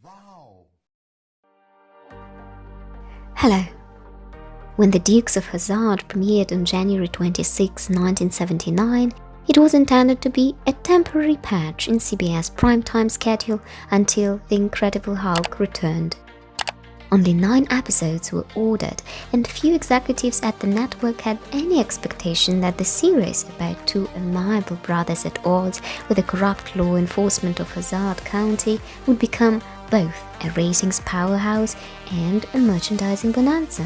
Wow! Hello. When The Dukes of Hazzard premiered on January 26, 1979, it was intended to be a temporary patch in CBS primetime schedule until The Incredible Hulk returned. Only 9 episodes were ordered, and few executives at the network had any expectation that the series about 2 amiable brothers at odds with the corrupt law enforcement of Hazzard County would become both a ratings powerhouse and a merchandising bonanza.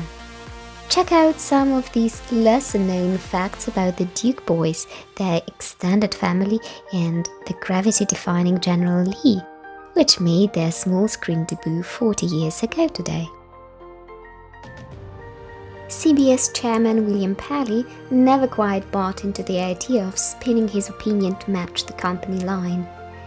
Check out some of these lesser-known facts about the Duke boys, their extended family, and the gravity-defying General Lee, which made their small-screen debut 40 years ago today. CBS chairman William Paley never quite bought into the idea of spinning his opinion to match the company line.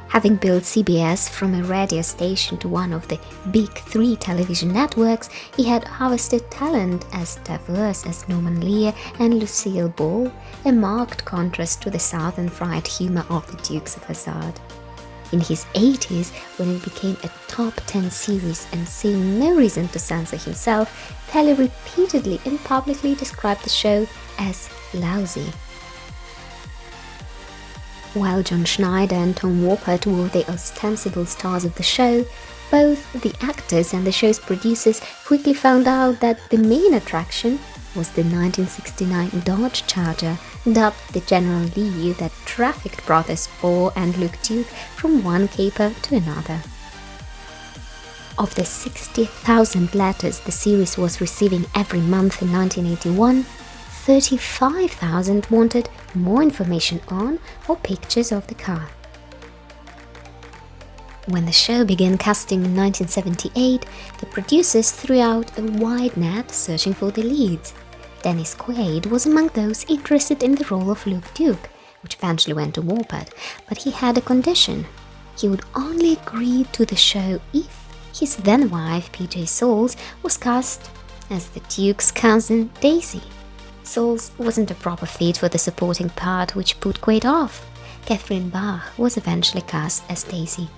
Having built CBS from a radio station to one of the big 3 television networks, he had harvested talent as diverse as Norman Lear and Lucille Ball, a marked contrast to the southern fried humor of the Dukes of Hazzard. In his 80s, when it became a top 10 series and seeing no reason to censor himself, Paley repeatedly and publicly described the show as lousy. While John Schneider and Tom Wopat were the ostensible stars of the show, both the actors and the show's producers quickly found out that the main attraction was the 1969 Dodge Charger, dubbed the General Lee, that trafficked brothers Paul and Luke Duke from one caper to another. Of the 60,000 letters the series was receiving every month in 1981, 35,000 wanted more information on or pictures of the car. When the show began casting in 1978, the producers threw out a wide net searching for the leads. Dennis Quaid was among those interested in the role of Luke Duke, which eventually went to Wopat, but he had a condition. He would only agree to the show if his then-wife, PJ Soles, was cast as the Duke's cousin, Daisy. Soles wasn't a proper fit for the supporting part, which put Quaid off. Catherine Bach was eventually cast as Daisy.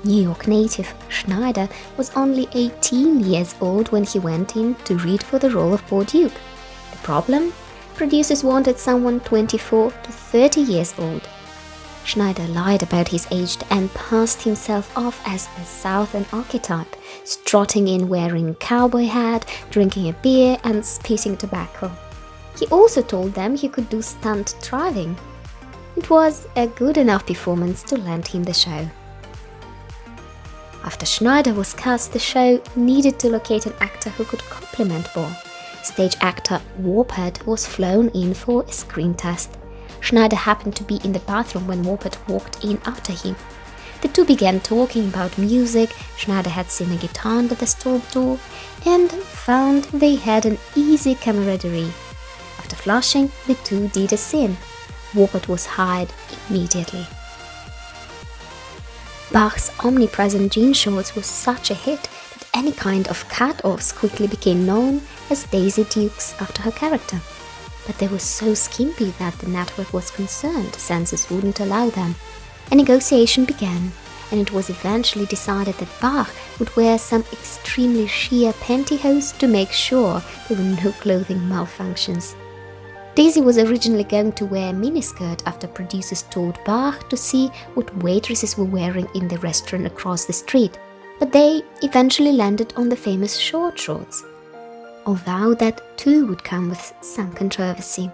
New York native Schneider was only 18 years old when he went in to read for the role of Paul Duke. The problem? Producers wanted someone 24 to 30 years old. Schneider lied about his age and passed himself off as a Southern archetype, strutting in wearing a cowboy hat, drinking a beer and spitting tobacco. He also told them he could do stunt driving. It was a good enough performance to land him the show. After Schneider was cast, the show needed to locate an actor who could complement Paul. Stage actor Wopat was flown in for a screen test. Schneider happened to be in the bathroom when Wopat walked in after him. The two began talking about music. Schneider had seen a guitar under the stall door and found they had an easy camaraderie. After flushing, the two did a scene. Wopat was hired immediately. Bach's omnipresent jean shorts was such a hit that any kind of cut-offs quickly became known as Daisy Dukes after her character. But they were so skimpy that the network was concerned censors wouldn't allow them. A negotiation began, and it was eventually decided that Bach would wear some extremely sheer pantyhose to make sure there were no clothing malfunctions. Daisy was originally going to wear a miniskirt after producers told Bach to see what waitresses were wearing in the restaurant across the street, but they eventually landed on the famous short shorts, although that too would come with some controversy.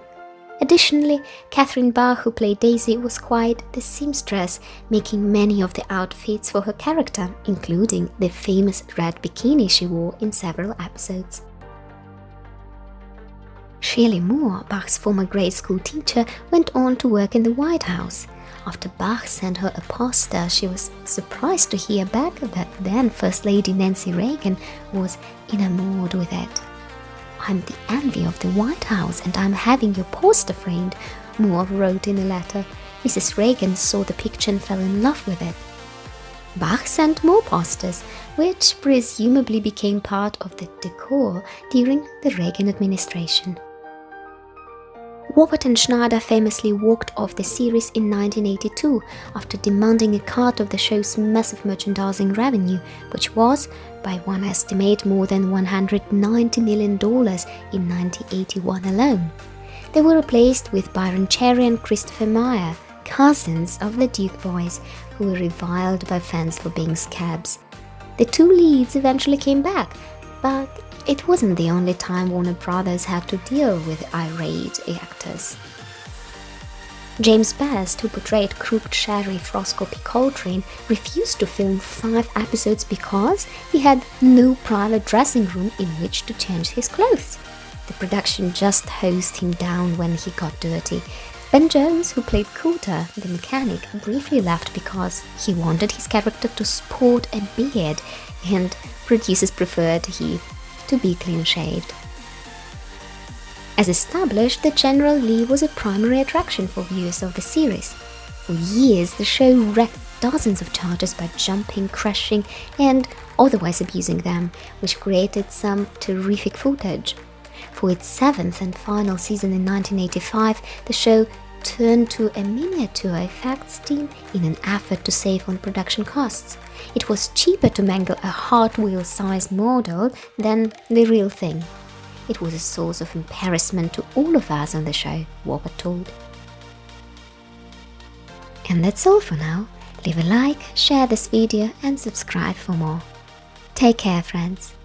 Additionally, Catherine Bach, who played Daisy, was quite the seamstress, making many of the outfits for her character, including the famous red bikini she wore in several episodes. Shirley Moore, Bach's former grade school teacher, went on to work in the White House. After Bach sent her a poster, she was surprised to hear back that then First Lady Nancy Reagan was enamored with it. "I'm the envy of the White House and I'm having your poster framed," Moore wrote in a letter. Mrs. Reagan saw the picture and fell in love with it. Bach sent more posters, which presumably became part of the decor during the Reagan administration. Robert and Schneider famously walked off the series in 1982 after demanding a cut of the show's massive merchandising revenue, which was, by one estimate, more than $190 million in 1981 alone. They were replaced with Byron Cherry and Christopher Meyer, cousins of the Duke boys, who were reviled by fans for being scabs. The two leads eventually came back, but it wasn't the only time Warner Brothers had to deal with irate actors. James Best, who portrayed crooked Sheriff Roscoe P. Coltrane, refused to film 5 episodes because he had no private dressing room in which to change his clothes. The production just hosed him down when he got dirty. Ben Jones, who played Cooter, the mechanic, briefly left because he wanted his character to sport a beard, and producers preferred he to be clean-shaved. As established, the General Lee was a primary attraction for viewers of the series. For years, the show wrecked dozens of chargers by jumping, crashing, and otherwise abusing them, which created some terrific footage. For its 7th and final season in 1985, the show turned to a miniature effects team in an effort to save on production costs. It was cheaper to mangle a Hot Wheels-sized model than the real thing. It was a source of embarrassment to all of us on the show, Robert told. And that's all for now. Leave a like, share this video and subscribe for more. Take care, friends.